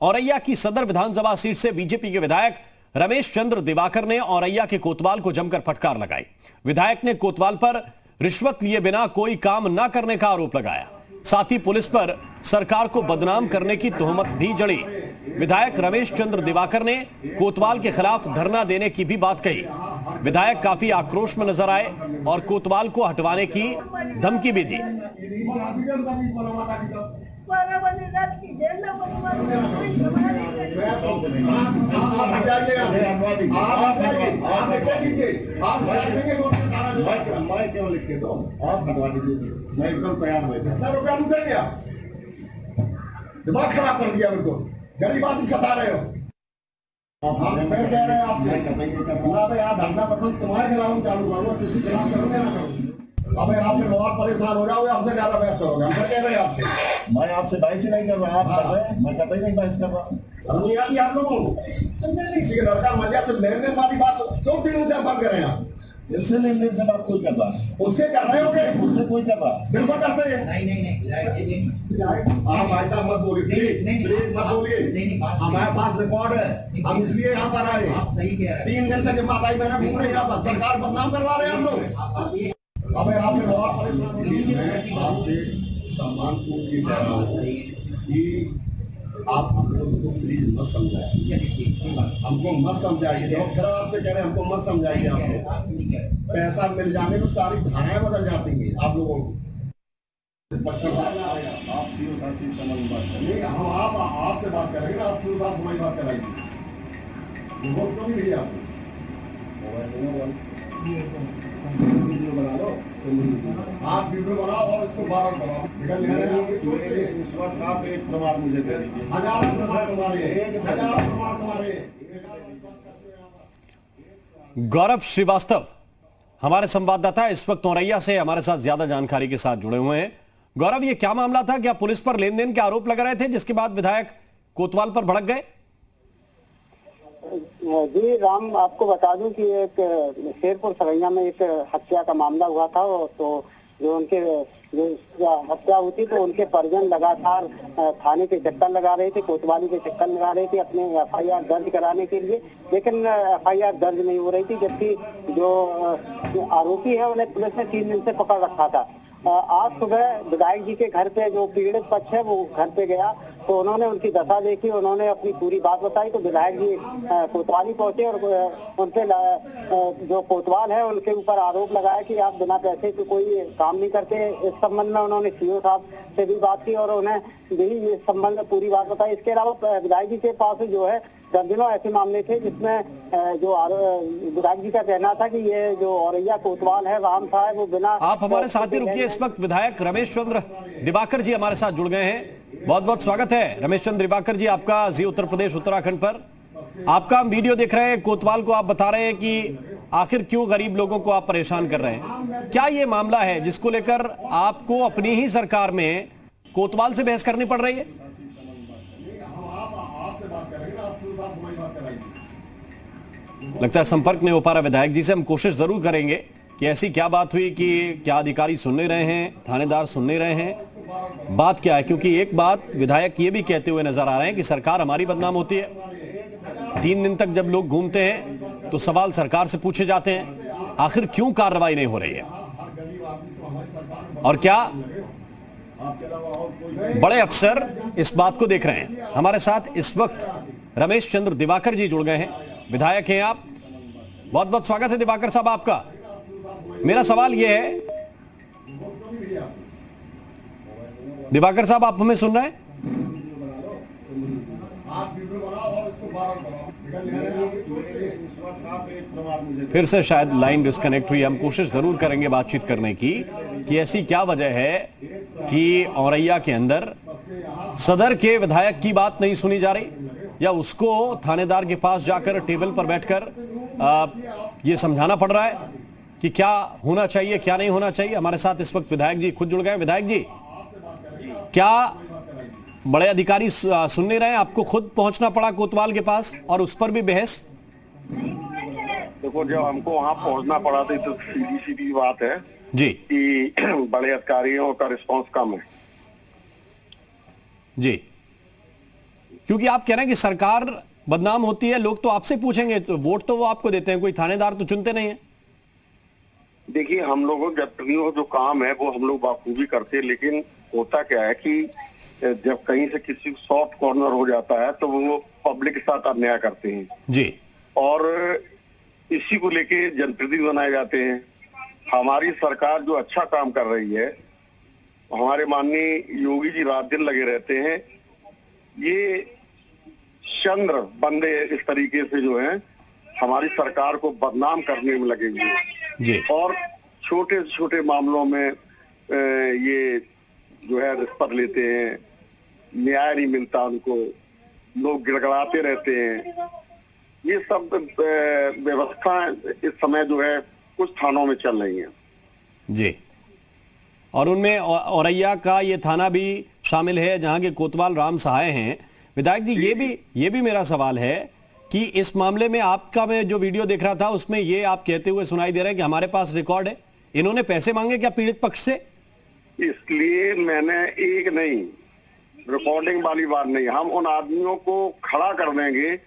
औरैया की सदर विधानसभा सीट से बीजेपी के विधायक रमेश चंद्र दिवाकर ने औरैया के कोतवाल को जमकर फटकार लगाई। विधायक ने कोतवाल पर रिश्वत लिए बिना कोई काम न करने का आरोप लगाया। साथ ही पुलिस पर सरकार को बदनाम करने की तोहमत भी जड़ी। विधायक रमेश चंद्र दिवाकर ने कोतवाल के खिलाफ धरना देने की भी बात कही। विधायक काफी आक्रोश में नजर आए और कोतवाल को हटवाने की धमकी भी दी। मैं क्यों लिख के दो, आप बनवा दीजिए, मैं एकदम तैयार हुए। 10 रुपया लूट गया, दिमाग खराब कर दिया मेरे को, गरीब आदमी सता रहे हो। मैं कह रहे हैं आपसे यहाँ धरना प्रदर्शन तुम्हारे खिलाफ चालू करूंगा, किसी खिलाफ करूंगा ना करूंगा। अब आपसे बहुत परेशान हो जाओगे, हमसे ज्यादा बहस करोगे। हम कह रहे हैं आपसे, मैं आपसे बहस ही नहीं कर रहा, आप कर रहे हैं, मैं कतई नहीं बहस कर रहा। नहीं आती आप लोगों को, किसी के लड़का मजा से लेन देन वाली बात 2 दिन से बंद करें आप। इससे लेन देन से बात कोई कर रहा, उससे कर रहे होगे, उससे कोई कर रहा, बिल्कुल करते हैं। नहीं आप भाई साहब मत बोलिए, प्लीज मत बोलिए, हमारे पास रिकॉर्ड है, हम इसलिए यहाँ पर आए। 3 दिन से माताई बहना घूम रही है, सरकार बदनाम करवा रहे हैं हम लोग। अब आपने बहुत परेशान आपसे सम्मान पूर्ण की जा रहा हूँ कि आप हम लोग को प्लीज मत समझाइए, हमको मत समझाइए। लोग खराब आपसे कह रहे हैं, हमको मत समझाइए। आप लोग पैसा मिल जाने में सारी धाराएं बदल जाती हैं आप लोगों को। आप सीओ साहब से समझ बात करेंगे, हम आपसे बात करेंगे ना, आप सीओ साहब हमारी बात कराइए। वोट क्यों नहीं भेजिए आपको? वीडियो बना लो, आप वीडियो बनाओ और इसको वायरल कराओ। इस वक्त आप एक प्रमाण मुझे दे दीजिए। 1000 प्रमाण तुम्हारे, 1000 प्रमाण तुम्हारे। गौरव श्रीवास्तव हमारे संवाददाता इस वक्त औरैया से हमारे साथ ज्यादा जानकारी के साथ जुड़े हुए हैं। गौरव, ये क्या मामला था? क्या पुलिस पर लेन देन के आरोप लग रहे थे जिसके बाद विधायक कोतवाल पर भड़क गए? जी राम, आपको बता दूं कि एक शेरपुर सरैया में एक हत्या का मामला हुआ था। तो जो उनके हत्या हुई थी तो उनके परिजन लगातार थाने के चक्कर लगा रहे थे, कोतवाली के चक्कर लगा रहे थे अपने एफआईआर दर्ज कराने के लिए, लेकिन एफआईआर दर्ज नहीं हो रही थी। जबकि जो आरोपी है उन्हें पुलिस ने 3 दिन से पकड़ रखा था। आज सुबह विधायक जी के घर पे जो पीड़ित पक्ष है वो घर पे गया तो उन्होंने उनकी दशा देखी, उन्होंने अपनी पूरी बात बताई। तो विधायक जी कोतवाली पहुंचे और उनसे जो कोतवाल है उनके ऊपर आरोप लगाया कि आप बिना पैसे के कोई काम नहीं करते। इस संबंध में उन्होंने सीओ साहब से भी बात की और उन्हें भी इस संबंध में पूरी बात बताई। इसके अलावा विधायक जी के पास जो है दर्जनों ऐसे मामले थे जिसमें जो विधायक जी का कहना था कि ये जो औरैया कोतवाल है राम साहब वो बिना। आप हमारे साथ ही रुकिए, इस वक्त विधायक रमेश चंद्र दिवाकर जी हमारे साथ जुड़ गए हैं। बहुत बहुत स्वागत है रमेश चंद्र दिवाकर जी आपका जी उत्तर प्रदेश उत्तराखंड पर। आपका हम वीडियो देख रहे हैं, कोतवाल को आप बता रहे हैं कि आखिर क्यों गरीब लोगों को आप परेशान कर रहे हैं। क्या ये मामला है जिसको लेकर आपको अपनी ही सरकार में कोतवाल से बहस करनी पड़ रही है? लगता है संपर्क नहीं हो पा रहा विधायक जी से। हम कोशिश जरूर करेंगे कि ऐसी क्या बात हुई, कि क्या अधिकारी सुन नहीं रहे हैं, थानेदार सुन नहीं रहे हैं, बात क्या है। क्योंकि एक बात विधायक ये भी कहते हुए नजर आ रहे हैं कि सरकार हमारी बदनाम होती है। 3 दिन तक जब लोग घूमते हैं तो सवाल सरकार से पूछे जाते हैं, आखिर क्यों कार्रवाई नहीं हो रही है। और क्या बड़े अफसर इस बात को देख रहे हैं। हमारे साथ इस वक्त रमेश चंद्र दिवाकर जी जुड़ गए हैं, विधायक हैं आप। बहुत बहुत स्वागत है दिवाकर साहब आपका। मेरा सवाल यह है, दिवाकर साहब आप हमें सुन रहे हैं? फिर से शायद लाइन डिस्कनेक्ट हुई। हम कोशिश जरूर करेंगे बातचीत करने की कि ऐसी क्या वजह है कि औरैया के अंदर सदर के विधायक की बात नहीं सुनी जा रही, या उसको थानेदार के पास जाकर टेबल पर बैठकर ये समझाना पड़ रहा है कि क्या होना चाहिए क्या नहीं होना चाहिए। हमारे साथ इस वक्त विधायक जी खुद जुड़ गए। विधायक जी, क्या बड़े अधिकारी सुन नहीं रहे? आपको खुद पहुंचना पड़ा कोतवाल के पास और उस पर भी बहस? देखो, जब हमको वहाँ पहुंचना पड़ा था तो सीधी बात है जी कि बड़े अधिकारियों का रिस्पांस कम है जी। क्योंकि आप कह रहे हैं कि सरकार बदनाम होती है, लोग तो आपसे पूछेंगे, तो वोट तो वो आपको देते हैं, कोई थानेदार तो चुनते नहीं है। देखिए, हम लोगों जनप्रतिनिधियों का जो काम है वो हम लोग बाखूबी करते हैं, लेकिन होता क्या है कि जब कहीं से किसी को सॉफ्ट कॉर्नर हो जाता है तो वो पब्लिक के साथ अन्याय करते हैं जी, और इसी को लेके जनप्रतिनिधि बनाए जाते हैं। हमारी सरकार जो अच्छा काम कर रही है, हमारे माननीय योगी जी रात दिन लगे रहते हैं। ये चंद्र बंदे इस तरीके से जो है हमारी सरकार को बदनाम करने में लगे हुए हैं जी, और छोटे छोटे मामलों में ये जो है रिश्वत लेते हैं, न्याय नहीं मिलता उनको, लोग गिड़गड़ाते रहते हैं। ये सब व्यवस्था इस समय जो है कुछ थानों में चल रही है जी, और उनमें औरैया का ये थाना भी शामिल है जहां के कोतवाल राम सहाय हैं। विधायक जी, ये भी मेरा सवाल है कि इस मामले में आपका, मैं जो वीडियो देख रहा था उसमें ये आप कहते हुए सुनाई दे रहे हैं कि हमारे पास रिकॉर्ड है, इन्होंने पैसे मांगे क्या पीड़ित पक्ष से? इसलिए मैंने एक नहीं, रिकॉर्डिंग वाली बात नहीं, हम उन आदमियों को खड़ा कर देंगे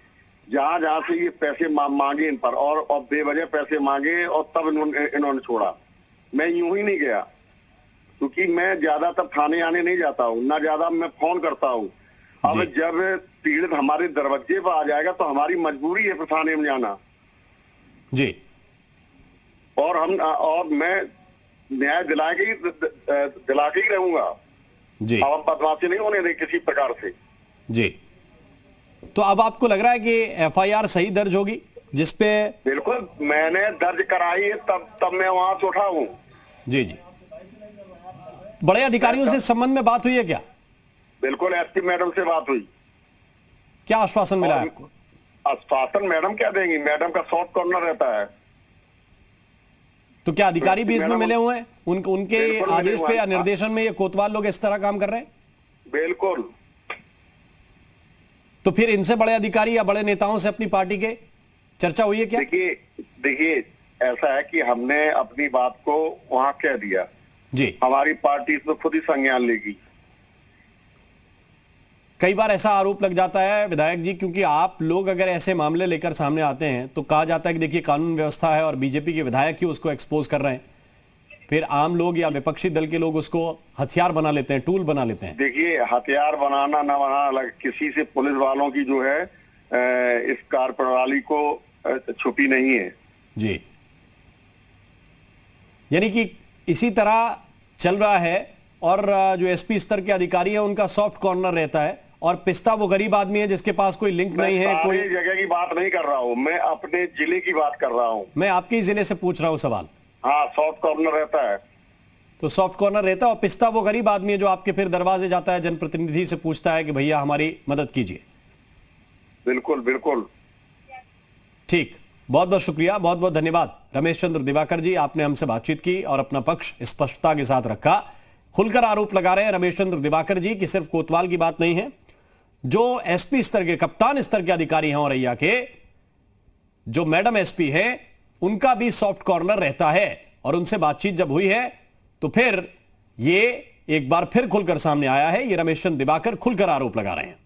जहां जहां से ये पैसे मांगे इन पर, और बेवजह पैसे मांगे और तब इन्होंने छोड़ा। मैं यूं ही नहीं गया, क्योंकि मैं ज्यादातर थाने आने नहीं जाता हूँ, ना ज्यादा मैं फोन करता हूँ। अब जब पीड़ित हमारे दरवाजे पर आ जाएगा तो हमारी मजबूरी है फिर थाने में जाना जी, और मैं न्याय दिला के ही रहूंगा जी, अब बदमाशी नहीं होने दे किसी प्रकार से जी। तो अब आपको लग रहा है कि एफआईआर सही दर्ज होगी जिसपे? बिल्कुल, मैंने दर्ज कराई है, तब मैं वहां से उठा हूं। जी जी, बड़े अधिकारियों से इस संबंध में बात हुई है क्या? बिल्कुल, एसपी मैडम से बात हुई। क्या आश्वासन मिला है आपको? आश्वासन मैडम क्या देंगी, मैडम का सॉफ्ट कॉर्नर रहता है। तो क्या अधिकारी भी इसमें मिले हुए हैं? उनके आदेश पे या निर्देशन में ये कोतवाल लोग इस तरह काम कर रहे हैं? बिल्कुल। तो फिर इनसे बड़े अधिकारी या बड़े नेताओं से अपनी पार्टी के चर्चा हुई है क्या? देखिए ऐसा है कि हमने अपनी बात को वहां कह दिया जी, हमारी पार्टी इसमें खुद ही संज्ञान लेगी। कई बार ऐसा आरोप लग जाता है विधायक जी, क्योंकि आप लोग अगर ऐसे मामले लेकर सामने आते हैं तो कहा जाता है कि देखिए कानून व्यवस्था है और बीजेपी के विधायक ही उसको एक्सपोज कर रहे हैं, फिर आम लोग या विपक्षी दल के लोग उसको हथियार बना लेते हैं, टूल बना लेते हैं। देखिए, हथियार बनाना ना बनाना अलग, किसी से पुलिस वालों की जो है इस कार्यप्रणाली को छुपी नहीं है जी, यानी कि इसी तरह चल रहा है। और जो एसपी स्तर के अधिकारी है उनका सॉफ्ट कॉर्नर रहता है, और पिस्ता वो गरीब आदमी है जिसके पास कोई लिंक नहीं है, कोई जगह की बात नहीं कर रहा हूँ, मैं अपने जिले की बात कर रहा हूँ। मैं आपके ही जिले से पूछ रहा हूँ सवाल। हाँ, सॉफ्ट कॉर्नर रहता है। तो सॉफ्ट कॉर्नर रहता है, और पिस्ता वो गरीब आदमी है जो आपके फिर दरवाजे जाता है, जनप्रतिनिधि से पूछता है कि भैया हमारी मदद कीजिए। बिल्कुल बिल्कुल, ठीक, बहुत बहुत शुक्रिया, बहुत बहुत धन्यवाद रमेश चंद्र दिवाकर जी, आपने हमसे बातचीत की और अपना पक्ष स्पष्टता के साथ रखा। खुलकर आरोप लगा रहे हैं रमेश चंद्र दिवाकर जी कि सिर्फ कोतवाल की बात नहीं है, जो एसपी स्तर के, कप्तान स्तर के अधिकारी हैं औरैया के, जो मैडम एसपी है, उनका भी सॉफ्ट कॉर्नर रहता है। और उनसे बातचीत जब हुई है तो फिर ये एक बार फिर खुलकर सामने आया है। ये रमेश चंद्र दिवाकर खुलकर आरोप लगा रहे हैं।